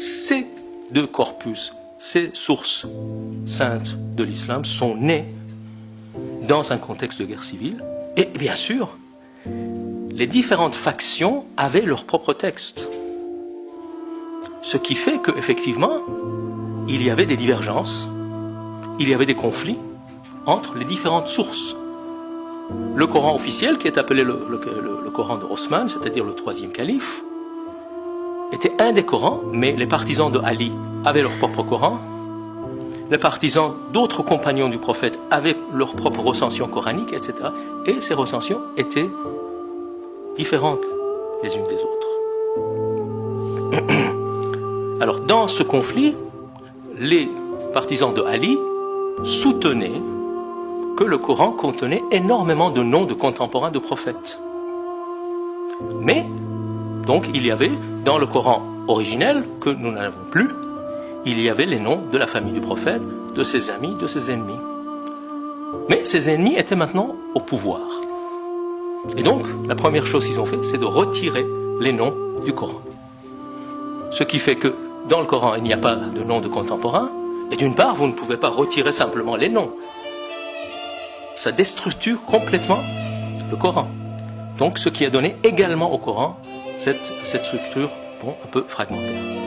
ces deux corpus, ces sources saintes de l'islam sont nées dans un contexte de guerre civile. Et bien sûr, les différentes factions avaient leur propre texte. Ce qui fait qu'effectivement, il y avait des divergences, il y avait des conflits entre les différentes sources. Le Coran officiel, qui est appelé le Coran de Osman, c'est-à-dire le troisième calife, était un des Corans, mais les partisans de Ali avaient leur propre Coran. Les partisans d'autres compagnons du prophète avaient leur propre recension coranique, etc. Et ces recensions étaient différentes les unes des autres. Alors, dans ce conflit, les partisans de Ali soutenaient que le Coran contenait énormément de noms de contemporains de prophètes. Mais, donc, il y avait, dans le Coran originel, que nous n'avons plus, il y avait les noms de la famille du prophète, de ses amis, de ses ennemis. Mais ces ennemis étaient maintenant au pouvoir. Et donc, la première chose qu'ils ont fait, c'est de retirer les noms du Coran. Ce qui fait que, dans le Coran, il n'y a pas de noms de contemporains, et d'une part, vous ne pouvez pas retirer simplement les noms. Ça déstructure complètement le Coran. Donc, ce qui a donné également au Coran cette structure un peu fragmentaire.